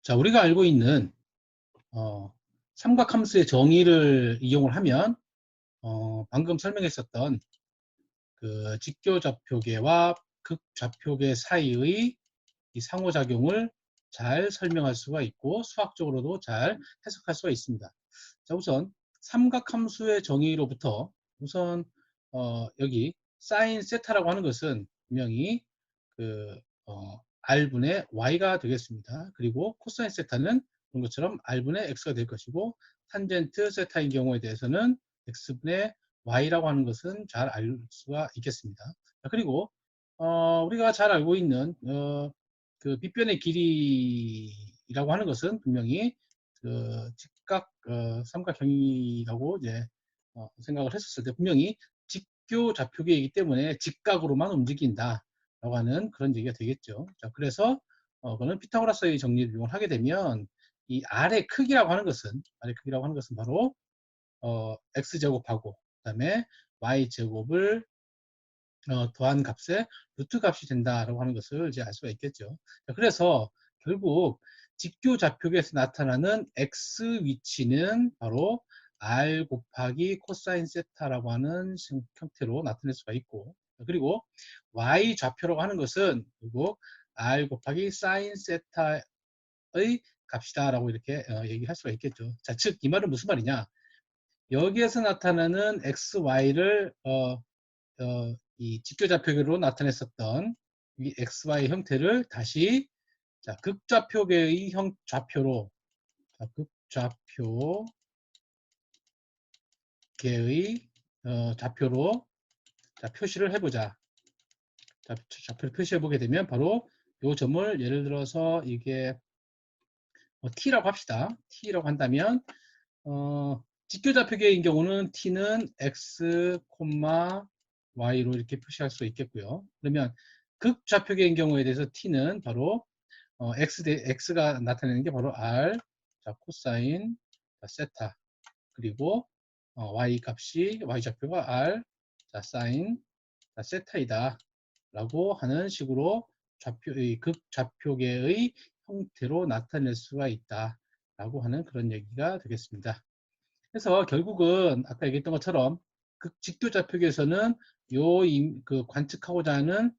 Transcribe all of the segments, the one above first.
자, 우리가 알고 있는 삼각함수의 정의를 이용을 하면 방금 설명했었던 그 직교좌표계와 극좌표계 사이의 이 상호작용을 잘 설명할 수가 있고 수학적으로도 잘 해석할 수가 있습니다. 자, 우선 삼각함수의 정의로부터 우선 여기 사인 세타라고 하는 것은 분명히 그 r분의 y가 되겠습니다. 그리고 코사인 세타는 그런 것처럼 r분의 x가 될 것이고 탄젠트 세타인 경우에 대해서는 x분의 y라고 하는 것은 잘 알 수가 있겠습니다. 그리고 우리가 잘 알고 있는 그 빗변의 길이라고 하는 것은 분명히 그 직각 삼각형이라고 이제 생각을 했었을 때 분명히 직교 좌표계이기 때문에 직각으로만 움직인다 라고 하는 그런 얘기가 되겠죠. 자, 그래서 그거는 피타고라스의 정리를 이용을 하게 되면 이 r의 크기라고 하는 것은 바로 x제곱하고 그다음에 y제곱을 더한 값에 루트 값이 된다라고 하는 것을 이제 알 수가 있겠죠. 자, 그래서 결국 직교 좌표계에서 나타나는 x 위치는 바로 r 곱하기 코사인 세타라고 하는 형태로 나타낼 수가 있고, 그리고 y 좌표라고 하는 것은 결국 r 곱하기 사인 세타의 값이다라고 이렇게 얘기할 수가 있겠죠. 자, 즉 이 말은 무슨 말이냐? 여기에서 나타나는 x, y를 이 직교좌표계로 나타냈었던 이 XY 형태를 다시 자, 극좌표계의 좌표로 자, 극좌표계의 좌표로 자, 표시를 해보자. 자, 좌표를 표시해보게 되면 바로 이 점을 예를 들어서 이게 T라고 합시다. T라고 한다면 직교좌표계인 경우는 T는 X, Y로 이렇게 표시할 수 있겠고요. 그러면 극좌표계인 경우에 대해서 T는 바로 X가 나타내는 게 바로 R, 자, 코사인, 자, 세타, 그리고 Y 값이, Y좌표가 R, 자, 사인, 자, 세타이다. 라고 하는 식으로 극좌표계의 형태로 나타낼 수가 있다. 라고 하는 그런 얘기가 되겠습니다. 그래서 결국은 아까 얘기했던 것처럼 직교좌표계에서는 그 관측하고자 하는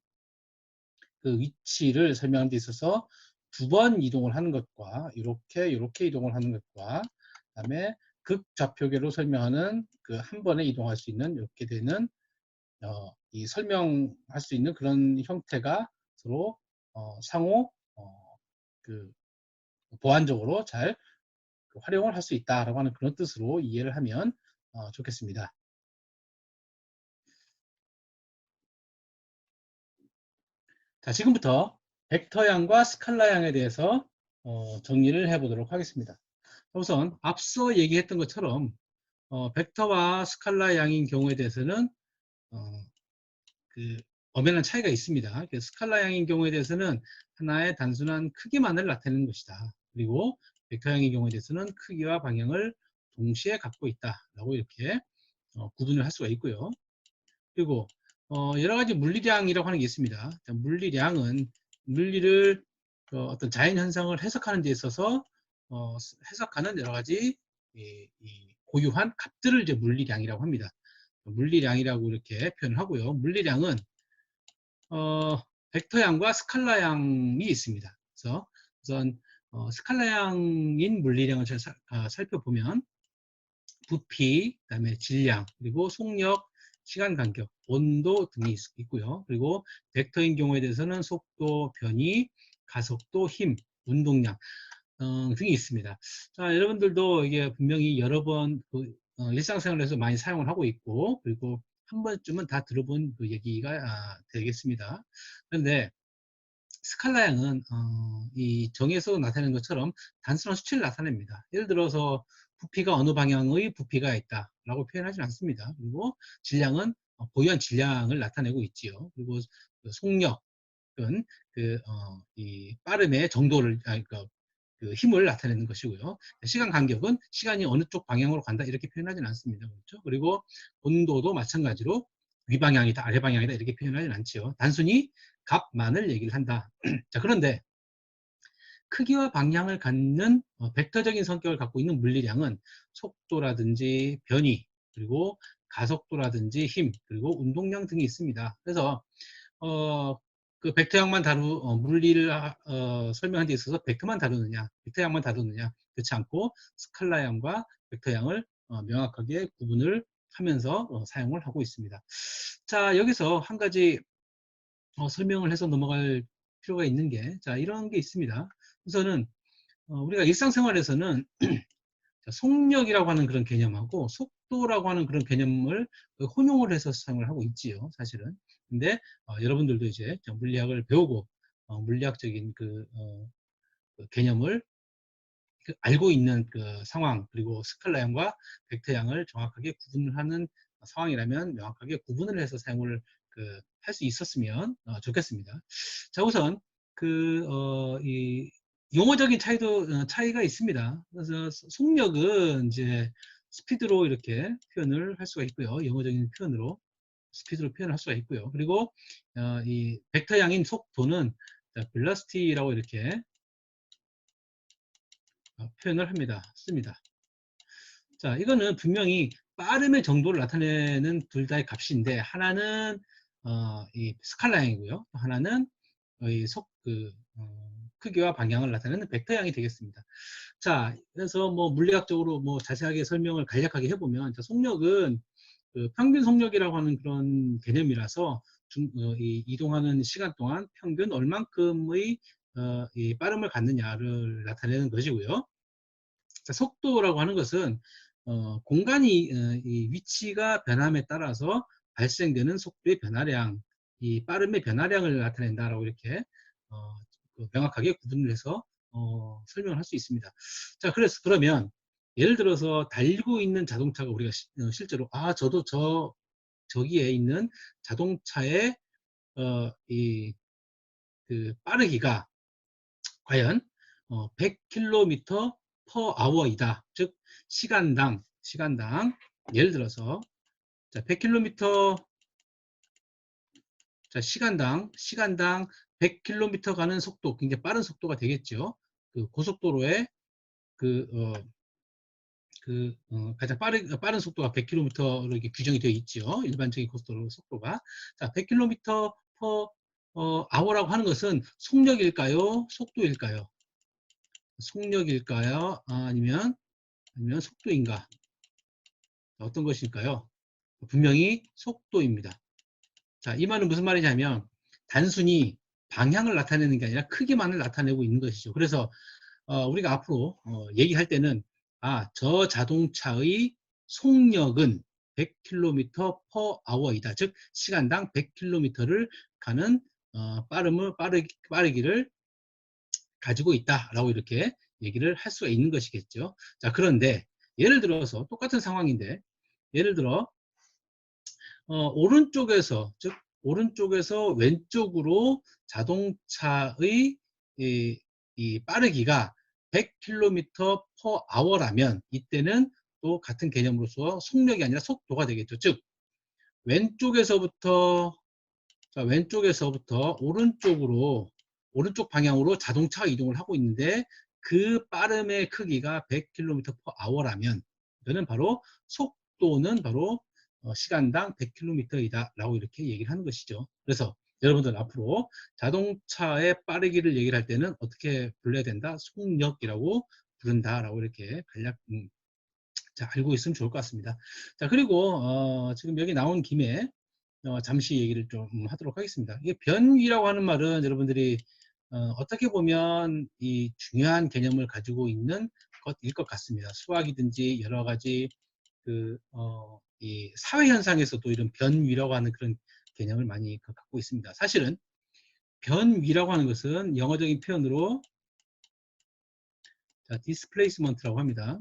그 위치를 설명하는 데 있어서 두 번 이동을 하는 것과 이렇게 이동을 하는 것과 그다음에 극좌표계로 설명하는 그 한 번에 이동할 수 있는 이렇게 되는 이 설명할 수 있는 그런 형태가 서로 상호 그 보완적으로 잘 활용을 할 수 있다라고 하는 그런 뜻으로 이해를 하면 좋겠습니다. 자, 지금부터 벡터양과 스칼라양에 대해서 정리를 해보도록 하겠습니다. 우선 앞서 얘기했던 것처럼 벡터와 스칼라양인 경우에 대해서는 그 엄연한 차이가 있습니다. 스칼라양인 경우에 대해서는 하나의 단순한 크기만을 나타내는 것이다. 그리고 벡터양인 경우에 대해서는 크기와 방향을 동시에 갖고 있다라고 이렇게 구분을 할 수가 있고요. 그리고 여러 가지 물리량이라고 하는 게 있습니다. 물리량은 물리를 어떤 자연 현상을 해석하는 데 있어서 해석하는 여러 가지 이 고유한 값들을 이제 물리량이라고 합니다. 물리량이라고 이렇게 표현을 하고요. 물리량은 벡터양과 스칼라양이 있습니다. 그래서 우선 스칼라양인 물리량을 잘 살펴보면 부피, 그다음에 질량, 그리고 속력, 시간 간격, 온도 등이 있고요. 그리고 벡터인 경우에 대해서는 속도, 변이, 가속도, 힘, 운동량 등이 있습니다. 자, 여러분들도 이게 분명히 여러 번 일상생활에서 많이 사용을 하고 있고, 그리고 한 번쯤은 다 들어본 그 얘기가 되겠습니다. 그런데 스칼라양은 이 정에서 나타내는 것처럼 단순한 수치를 나타냅니다. 예를 들어서 부피가 어느 방향의 부피가 있다라고 표현하지 않습니다. 그리고 질량은 고유한 질량을 나타내고 있지요. 그리고 그 속력은 이 빠름의 정도를 그 힘을 나타내는 것이고요. 시간 간격은 시간이 어느 쪽 방향으로 간다 이렇게 표현하지는 않습니다. 그렇죠? 그리고 온도도 마찬가지로 위방향이다, 아래 방향이다 이렇게 표현하지는 않지요. 단순히 값만을 얘기를 한다. 자, 그런데 크기와 방향을 갖는 벡터적인 성격을 갖고 있는 물리량은 속도라든지 변위, 그리고 가속도라든지 힘, 그리고 운동량 등이 있습니다. 그래서 그 벡터양만 물리를 설명하는 데 있어서 벡터만 다루느냐, 벡터양만 다루느냐, 그렇지 않고 스칼라양과 벡터양을 명확하게 구분을 하면서 사용을 하고 있습니다. 자, 여기서 한 가지 설명을 해서 넘어갈 필요가 있는 게, 자, 이런 게 있습니다. 우선은 우리가 일상생활에서는 속력이라고 하는 그런 개념하고 속도라고 하는 그런 개념을 혼용을 해서 사용을 하고 있지요, 사실은. 근데 여러분들도 이제 물리학을 배우고 물리학적인 그 개념을 알고 있는 그 상황, 그리고 스칼라양과 벡터양을 정확하게 구분을 하는 상황이라면 명확하게 구분을 해서 사용을 할 수 있었으면 좋겠습니다. 자, 우선 이 용어적인 차이가 있습니다. 그래서 속력은 이제 스피드로 이렇게 표현을 할 수가 있고요. 영어적인 표현으로 스피드로 표현을 할 수가 있고요. 그리고 이 벡터양인 속도는 velocity라고 이렇게 표현을 씁니다. 자, 이거는 분명히 빠름의 정도를 나타내는 둘 다의 값인데, 하나는 이 스칼라양이고요. 하나는 이 크기와 방향을 나타내는 벡터양이 되겠습니다. 자, 그래서 뭐 물리학적으로 뭐 자세하게 설명을 간략하게 해보면, 속력은 그 평균 속력이라고 하는 그런 개념이라서 이 이동하는 시간 동안 평균 얼만큼의 이 빠름을 갖느냐를 나타내는 것이고요. 자, 속도라고 하는 것은 공간이 이 위치가 변함에 따라서 발생되는 속도의 변화량, 이 빠름의 변화량을 나타낸다라고 이렇게 명확하게 구분을 해서 설명을 할 수 있습니다. 자, 그러면 예를 들어서 달리고 있는 자동차가 우리가 실제로 저도 저기에 있는 자동차의 그 빠르기가 과연 100km per hour이다. 즉 시간당 예를 들어서 자, 100km 자, 시간당 100km 가는 속도, 굉장히 빠른 속도가 되겠죠. 그 고속도로의 가장 빠른 속도가 100km로 이렇게 규정이 되어 있죠. 일반적인 고속도로 속도가. 자, 100km per hour라고 하는 것은 속력일까요? 속도일까요? 속력일까요? 아니면 속도인가? 어떤 것일까요? 분명히 속도입니다. 자, 이 말은 무슨 말이냐면 단순히 방향을 나타내는 게 아니라 크기만을 나타내고 있는 것이죠. 그래서 우리가 앞으로 얘기할 때는 저 자동차의 속력은 100km per hour이다. 즉 시간당 100km를 가는 빠르기를 가지고 있다라고 이렇게 얘기를 할 수가 있는 것이겠죠. 자, 그런데 예를 들어서 똑같은 상황인데 예를 들어 오른쪽에서 즉 오른쪽에서 왼쪽으로 자동차의 이 빠르기가 100km per hour라면 이때는 또 같은 개념으로서 속력이 아니라 속도가 되겠죠. 즉 왼쪽에서부터 오른쪽 방향으로 자동차가 이동을 하고 있는데 그 빠름의 크기가 100km per hour라면 이거는 바로 속도는 바로 시간당 100km이다 라고 이렇게 얘기를 하는 것이죠. 그래서 여러분들 앞으로 자동차의 빠르기를 얘기를 할 때는 어떻게 불러야 된다? 속력이라고 부른다 라고 이렇게 간략 자, 알고 있으면 좋을 것 같습니다. 자, 그리고 지금 여기 나온 김에 잠시 얘기를 좀 하도록 하겠습니다. 이게 변위라고 하는 말은 여러분들이 어떻게 보면 이 중요한 개념을 가지고 있는 것일 것 같습니다. 수학이든지 여러 가지 이 사회 현상에서도 이런 변위라고 하는 그런 개념을 많이 갖고 있습니다. 사실은 변위라고 하는 것은 영어적인 표현으로 자, displacement라고 합니다.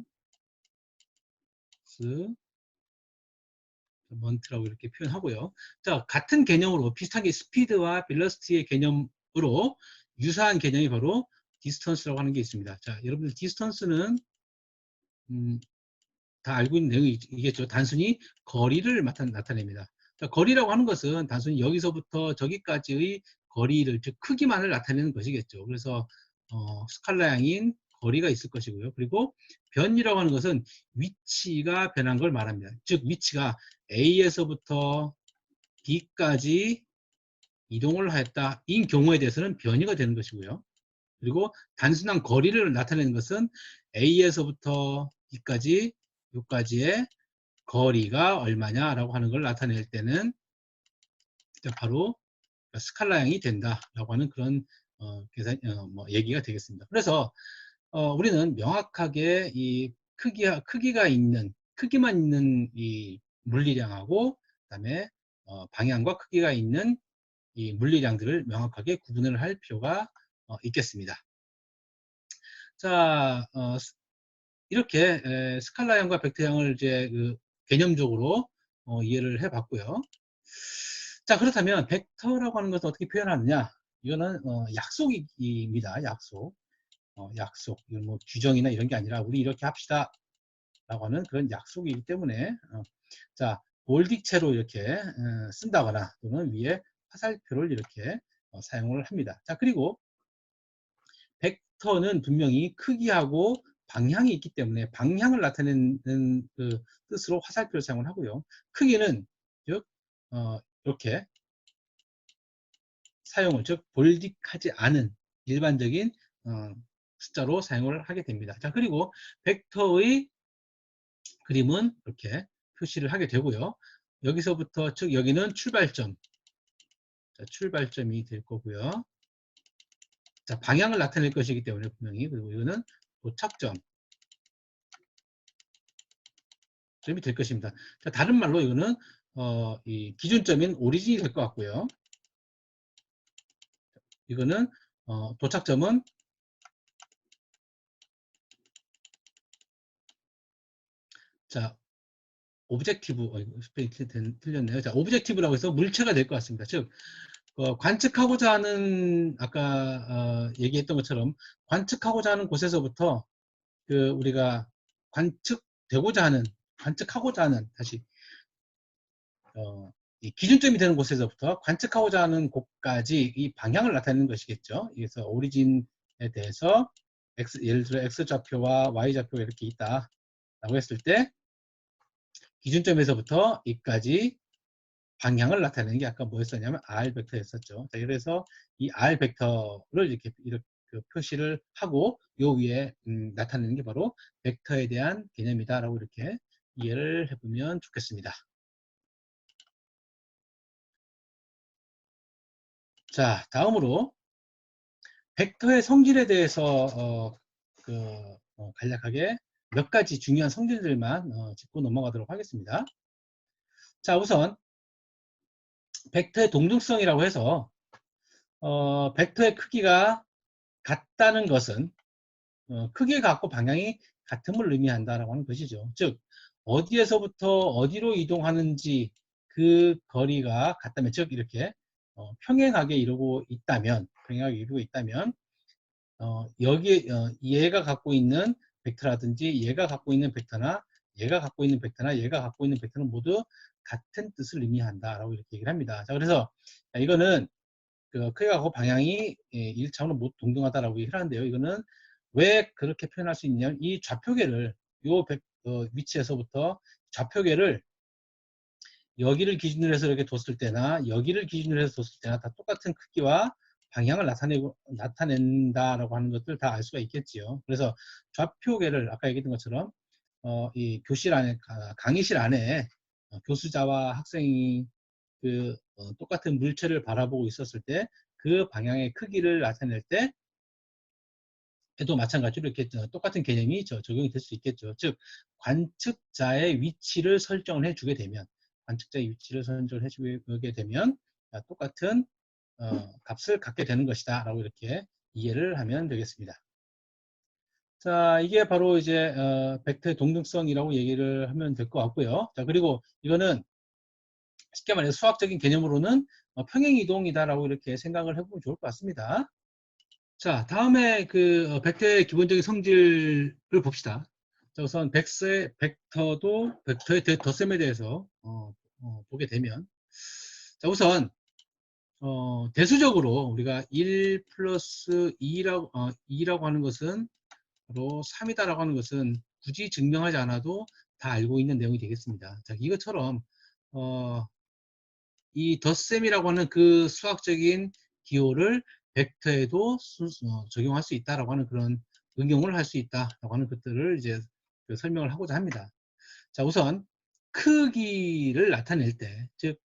먼트라고 이렇게 표현하고요. 자, 같은 개념으로 비슷하게 스피드와 벨러시티의 개념으로 유사한 개념이 바로 디스턴스라고 하는 게 있습니다. 자, 여러분들 디스턴스는 다 알고 있는 내용이겠죠. 단순히 거리를 나타냅니다. 자, 거리라고 하는 것은 단순히 여기서부터 저기까지의 거리를, 즉 크기만을 나타내는 것이겠죠. 그래서 스칼라양인 거리가 있을 것이고요. 그리고 변이라고 하는 것은 위치가 변한 걸 말합니다. 즉 위치가 A에서부터 B까지 이동을 하였다. 인 경우에 대해서는 변이가 되는 것이고요. 그리고 단순한 거리를 나타내는 것은 A에서부터 B까지 여기까지의 거리가 얼마냐라고 하는 걸 나타낼 때는 바로 스칼라양이 된다라고 하는 그런 계산 얘기가 되겠습니다. 그래서 우리는 명확하게 이 크기만 있는 이 물리량하고 그다음에 방향과 크기가 있는 이 물리량들을 명확하게 구분을 할 필요가 있겠습니다. 자, 이렇게 스칼라형과 벡터형을 이제 개념적으로 이해를 해봤고요. 자, 그렇다면 벡터라고 하는 것은 어떻게 표현하느냐? 이거는 약속입니다. 약속. 약속. 이건 뭐 규정이나 이런 게 아니라 우리 이렇게 합시다. 라고 하는 그런 약속이기 때문에 자, 볼딕체로 이렇게 쓴다거나 또는 위에 화살표를 이렇게 사용을 합니다. 자, 그리고 벡터는 분명히 크기하고 방향이 있기 때문에 방향을 나타내는 그 뜻으로 화살표를 사용을 하고요. 크기는 즉 이렇게 사용을 즉 볼딕하지 않은 일반적인 숫자로 사용을 하게 됩니다. 자, 그리고 벡터의 그림은 이렇게 표시를 하게 되고요. 여기서부터 즉 여기는 출발점, 자, 출발점이 될 거고요. 자, 방향을 나타낼 것이기 때문에 분명히, 그리고 이거는 도착점 점이 될 것입니다. 자, 다른 말로 이거는 이 기준점인 오리진이 될 것 같고요. 이거는 도착점은 자, 오브젝티브, 스페이스 틀렸네요. 자, 오브젝티브라고 해서 물체가 될 것 같습니다. 즉 관측하고자 하는 아까 얘기했던 것처럼 관측하고자 하는 곳에서부터 우리가 관측하고자 하는 다시 이 기준점이 되는 곳에서부터 관측하고자 하는 곳까지 이 방향을 나타내는 것이겠죠. 그래서 오리진에 대해서 예를 들어 X좌표와 Y좌표가 이렇게 있다라고 했을 때 기준점에서부터 이까지 방향을 나타내는 게 아까 뭐였었냐면 R 벡터였었죠. 자, 그래서 이 R 벡터를 이렇게 표시를 하고 요 위에 나타내는 게 바로 벡터에 대한 개념이다라고 이렇게 이해를 해보면 좋겠습니다. 자, 다음으로 벡터의 성질에 대해서 간략하게 몇 가지 중요한 성질들만 짚고 넘어가도록 하겠습니다. 자, 우선 벡터의 동등성이라고 해서 벡터의 크기가 같다는 것은 크기가 같고 방향이 같음을 의미한다라고 하는 것이죠. 즉 어디에서부터 어디로 이동하는지 그 거리가 같다면, 즉 이렇게 평행하게 이루고 있다면 여기 얘가 갖고 있는 벡터라든지 얘가 갖고 있는 벡터나 얘가 갖고 있는 벡터나 얘가 갖고 있는 벡터는 모두 같은 뜻을 의미한다라고 이렇게 얘기를 합니다. 자, 그래서 이거는 크기가 같고 방향이 1차원으로 모두 동등하다라고 얘기를 하는데요. 이거는 왜 그렇게 표현할 수 있냐면 이 좌표계를 요 위치에서부터 좌표계를 여기를 기준으로 해서 이렇게 뒀을 때나 여기를 기준으로 해서 뒀을 때나 다 똑같은 크기와 방향을 나타낸다라고 하는 것들 다 알 수가 있겠지요. 그래서 좌표계를 아까 얘기했던 것처럼 이 교실 안에 강의실 안에 교수자와 학생이 똑같은 물체를 바라보고 있었을 때 그 방향의 크기를 나타낼 때 에도 마찬가지로 이렇게 똑같은 개념이 적용이 될 수 있겠죠. 즉 관측자의 위치를 설정을 해주게 되면 똑같은 값을 갖게 되는 것이다 라고 이렇게 이해를 하면 되겠습니다. 자, 이게 바로 이제 벡터의 동등성이라고 얘기를 하면 될 것 같고요. 자, 그리고 이거는 쉽게 말해서 수학적인 개념으로는 평행이동이다라고 이렇게 생각을 해보면 좋을 것 같습니다. 자, 다음에 벡터의 기본적인 성질을 봅시다. 자, 우선 벡터의 덧셈에 대해서 보게 되면, 자, 우선 대수적으로 우리가 1 플러스 2라고 하는 것은 바로 3이다라고 하는 것은 굳이 증명하지 않아도 다 알고 있는 내용이 되겠습니다. 자, 이것처럼 이 덧셈이라고 하는 그 수학적인 기호를 벡터에도 적용할 수 있다라고 하는 그런 응용을 할 수 있다라고 하는 것들을 이제 설명을 하고자 합니다. 자, 우선 크기를 나타낼 때, 즉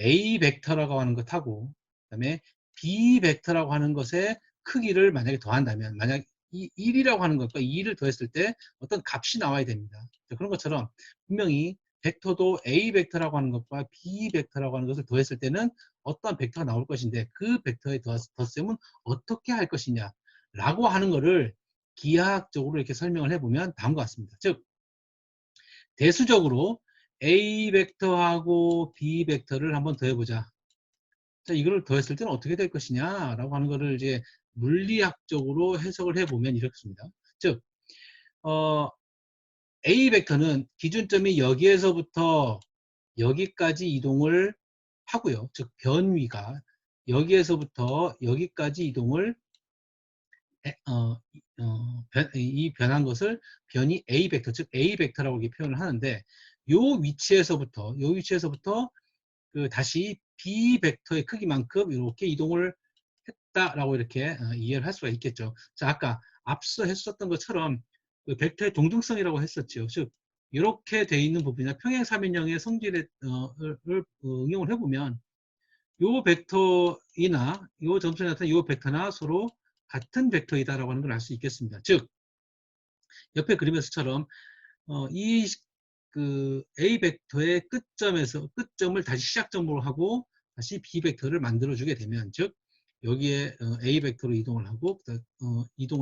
A 벡터라고 하는 것하고 그다음에 B 벡터라고 하는 것의 크기를 만약에 더한다면, 만약 이 1이라고 하는 것과 2를 더했을 때 어떤 값이 나와야 됩니다. 자, 그런 것처럼 분명히 벡터도 A 벡터라고 하는 것과 B 벡터라고 하는 것을 더했을 때는 어떤 벡터가 나올 것인데, 그 벡터의 덧셈은 어떻게 할 것이냐 라고 하는 것을 기하학적으로 이렇게 설명을 해보면 다음과 같습니다. 즉 대수적으로 A 벡터하고 B 벡터를 한번 더해보자. 자, 이거를 더했을 때는 어떻게 될 것이냐라고 하는 것을 이제 물리학적으로 해석을 해보면 이렇습니다. 즉, A 벡터는 기준점이 여기에서부터 여기까지 이동을 하고요. 즉, 변위가 여기에서부터 여기까지 이동을 이 변한 것을 변이 A 벡터, 즉 A 벡터라고 이렇게 표현을 하는데, 요 위치에서부터 그 다시 B 벡터의 크기만큼 이렇게 이동을 했다라고 이렇게 이해를 할 수가 있겠죠. 자, 아까 앞서 했었던 것처럼 그 벡터의 동등성이라고 했었죠. 즉 이렇게 돼 있는 부분이나 평행삼인형의 성질을 응용을 해보면 요 벡터이나 요 점선에 나타난 요 벡터나 서로 같은 벡터이다라고 하는 걸 알 수 있겠습니다. 즉 옆에 그림에서처럼 이 A 벡터의 끝점을 다시 시작점으로 하고 다시 B 벡터를 만들어 주게 되면, 즉 여기에 A 벡터로 이동을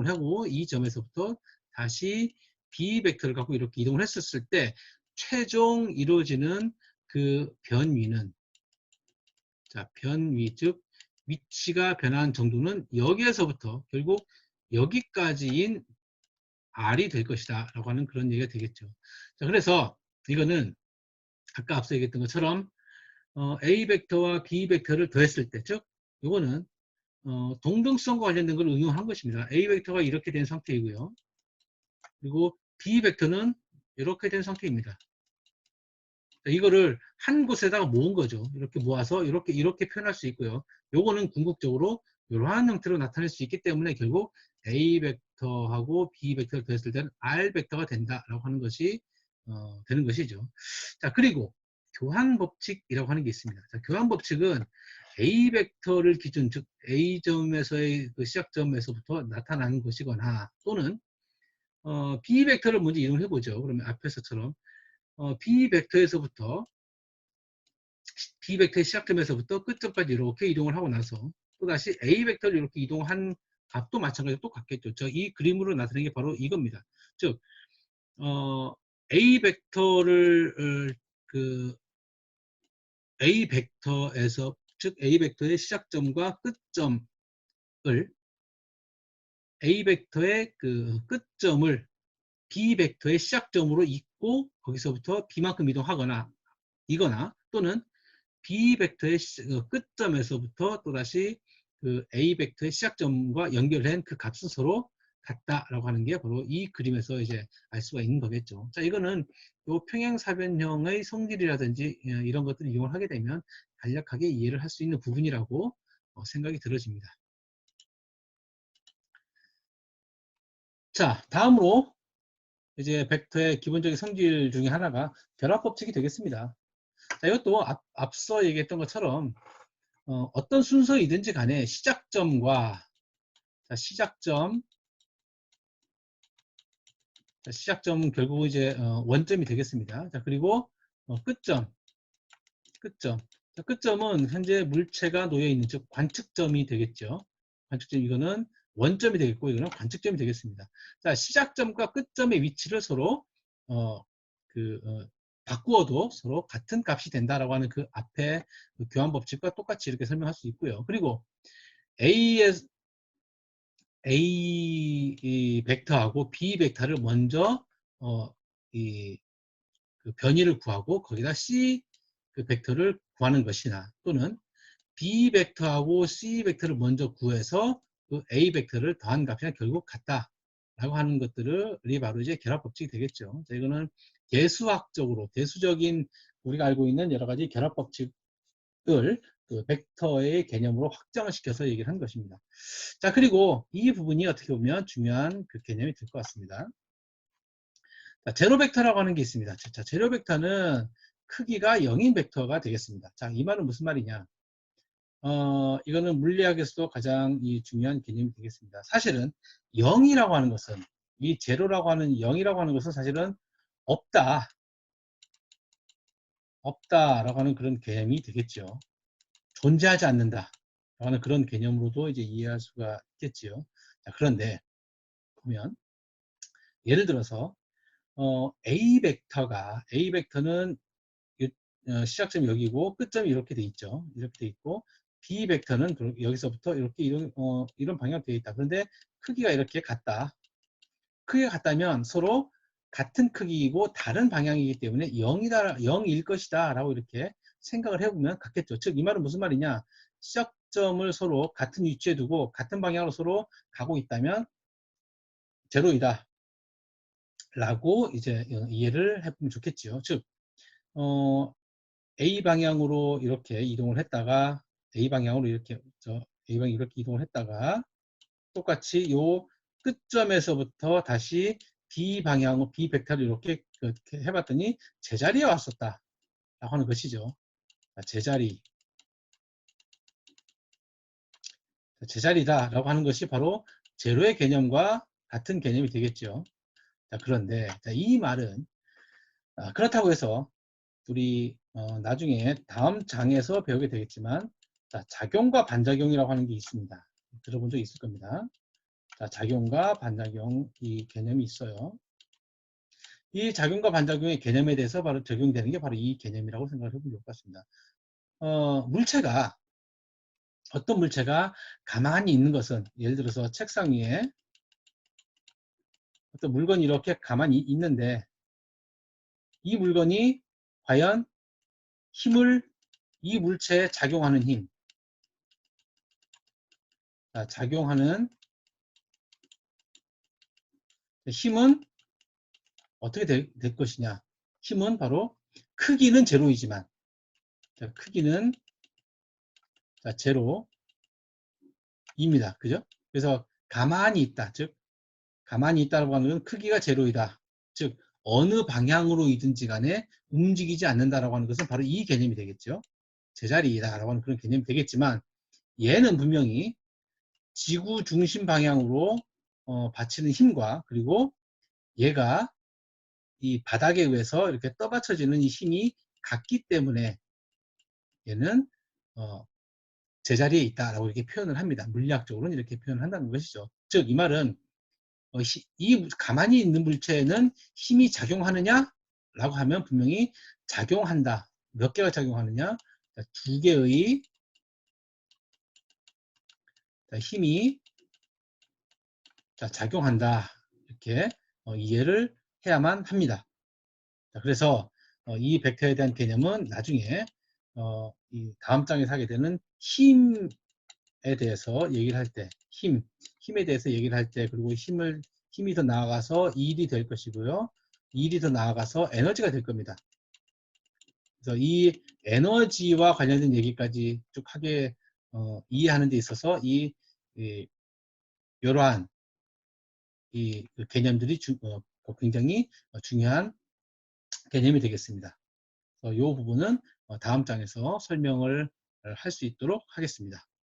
하고 이 점에서부터 다시 B 벡터를 갖고 이렇게 이동을 했었을 때 최종 이루어지는 그 변위는, 자, 변위, 즉 위치가 변한 정도는 여기에서부터 결국 여기까지인 R이 될 것이다 라고 하는 그런 얘기가 되겠죠. 자, 그래서 이거는 아까 앞서 얘기했던 것처럼 A 벡터와 B 벡터를 더했을 때, 즉 이거는 동등성과 관련된 걸 응용한 것입니다. A 벡터가 이렇게 된 상태이고요. 그리고 B 벡터는 이렇게 된 상태입니다. 이거를 한 곳에다가 모은 거죠. 이렇게 모아서 이렇게 표현할 수 있고요. 요거는 궁극적으로 이러한 형태로 나타낼 수 있기 때문에 결국 A 벡터하고 B 벡터를 더했을 때는 R 벡터가 된다라고 하는 것이 되는 것이죠. 자, 그리고 교환 법칙이라고 하는 게 있습니다. 자, 교환 법칙은 A 벡터를 기준, 즉 A점에서의 그 시작점에서부터 나타나는 것이거나, 또는 B 벡터를 먼저 이용해 보죠. 그러면 앞에서처럼 B 벡터에서부터 B 벡터의 시작점에서부터 끝점까지 이렇게 이동을 하고 나서 또다시 A 벡터를 이렇게 이동한 값도 마찬가지로 똑같겠죠. 이 그림으로 나타내는 게 바로 이겁니다. 즉 A 벡터를 A 벡터에서, 즉 A 벡터의 시작점과 끝점을 A 벡터의 그 끝점을 B 벡터의 시작점으로 잇고 거기서부터 B만큼 이동하거나, 또는 B 벡터의 끝점에서부터 또다시 그 A 벡터의 시작점과 연결된 그 값은 서로 같다라고 하는 게 바로 이 그림에서 이제 알 수가 있는 거겠죠. 자, 이거는 요 평행사변형의 성질이라든지 이런 것들을 이용을 하게 되면 간략하게 이해를 할 수 있는 부분이라고 생각이 들어집니다. 자, 다음으로 이제 벡터의 기본적인 성질 중에 하나가 결합법칙이 되겠습니다. 자, 이것도 앞서 얘기했던 것처럼 어떤 순서이든지 간에 시작점과, 자, 시작점은 결국 이제 원점이 되겠습니다. 자, 그리고 끝점. 자, 끝점은 현재 물체가 놓여 있는, 즉 관측점이 되겠죠. 관측점, 이거는 원점이 되겠고 이거는 관측점이 되겠습니다. 자, 시작점과 끝점의 위치를 서로 바꾸어도 서로 같은 값이 된다라고 하는 그 앞에 그 교환 법칙과 똑같이 이렇게 설명할 수 있고요. 그리고 A 벡터하고 B 벡터를 먼저 그 변위를 구하고 거기다 C 그 벡터를 구하는 것이나, 또는 B 벡터하고 C 벡터를 먼저 구해서 그 A 벡터를 더한 값이랑 결국 같다 라고 하는 것들이 바로 이제 결합 법칙이 되겠죠. 자, 이거는 대수학적으로 대수적인 우리가 알고 있는 여러 가지 결합 법칙을 그 벡터의 개념으로 확장을 시켜서 얘기를 한 것입니다. 자, 그리고 이 부분이 어떻게 보면 중요한 그 개념이 될 것 같습니다. 자, 제로 벡터라고 하는 게 있습니다. 자, 제로 벡터는 크기가 0인 벡터가 되겠습니다. 자, 이 말은 무슨 말이냐? 이거는 물리학에서도 가장 중요한 개념이 되겠습니다. 사실은 0이라고 하는 것은 이 제로라고 하는 0이라고 하는 것은 사실은 없다라고 하는 그런 개념이 되겠죠. 존재하지 않는다 라고 하는 그런 개념으로도 이제 이해할 수가 있겠지요. 자, 그런데 보면 예를 들어서 A 벡터는 시작점이 여기고 끝점이 이렇게 돼 있죠. 이렇게 돼 있고 B 벡터는 여기서부터 이렇게 이런 방향으로 되어 있다. 그런데 크기가 이렇게 같다. 크기가 같다면 서로 같은 크기이고 다른 방향이기 때문에 0일 것이다 라고 이렇게 생각을 해보면 같겠죠. 즉 이 말은 무슨 말이냐, 시작점을 서로 같은 위치에 두고 같은 방향으로 서로 가고 있다면 제로이다 라고 이제 이해를 해보면 좋겠지요. 즉 A 방향으로 이렇게 이동을 했다가 A 방향으로 이렇게 이동을 했다가 똑같이 요 끝점에서부터 다시 B 방향으로 B 벡터를 이렇게 해봤더니 제자리에 왔었다 라고 하는 것이죠. 제자리다 라고 하는 것이 바로 제로의 개념과 같은 개념이 되겠죠. 자, 그런데 이 말은 그렇다고 해서 우리 나중에 다음 장에서 배우게 되겠지만, 자, 작용과 반작용이라고 하는 게 있습니다. 들어본 적 있을 겁니다. 자, 작용과 반작용 이 개념이 있어요. 이 작용과 반작용의 개념에 대해서 바로 적용되는 게 바로 이 개념이라고 생각을 해보면 좋을 것 같습니다. 어떤 물체가 가만히 있는 것은, 예를 들어서 책상 위에 어떤 물건이 이렇게 가만히 있는데 이 물건이 과연 이 물체에 작용하는 작용하는 힘은 어떻게 될 것이냐. 힘은 바로 크기는 제로이지만, 크기는 제로입니다. 그죠? 그래서 가만히 있다. 즉, 가만히 있다라고 하는 건 크기가 제로이다. 즉, 어느 방향으로이든지 간에 움직이지 않는다라고 하는 것은 바로 이 개념이 되겠죠. 제자리이다라고 하는 그런 개념이 되겠지만, 얘는 분명히 지구 중심 방향으로 받치는 힘과, 그리고 얘가 이 바닥에 의해서 이렇게 떠받쳐지는 이 힘이 같기 때문에 얘는 제자리에 있다라고 이렇게 표현을 합니다. 물리학적으로는 이렇게 표현을 한다는 것이죠. 즉, 이 말은 이 가만히 있는 물체에는 힘이 작용하느냐? 라고 하면 분명히 작용한다. 몇 개가 작용하느냐? 두 개의 힘이 작용한다. 이렇게 이해를 해야만 합니다. 그래서 이 벡터에 대한 개념은 나중에 이 다음 장에서 하게 되는 힘에 대해서 얘기를 할 때, 힘에 대해서 얘기를 할 때, 그리고 힘이 더 나아가서 일이 될 것이고요. 일이 더 나아가서 에너지가 될 겁니다. 그래서 이 에너지와 관련된 얘기까지 쭉 하게 이해하는 데 있어서 이러한 이 개념들이 굉장히 중요한 개념이 되겠습니다. 이 부분은 다음 장에서 설명을 할 수 있도록 하겠습니다.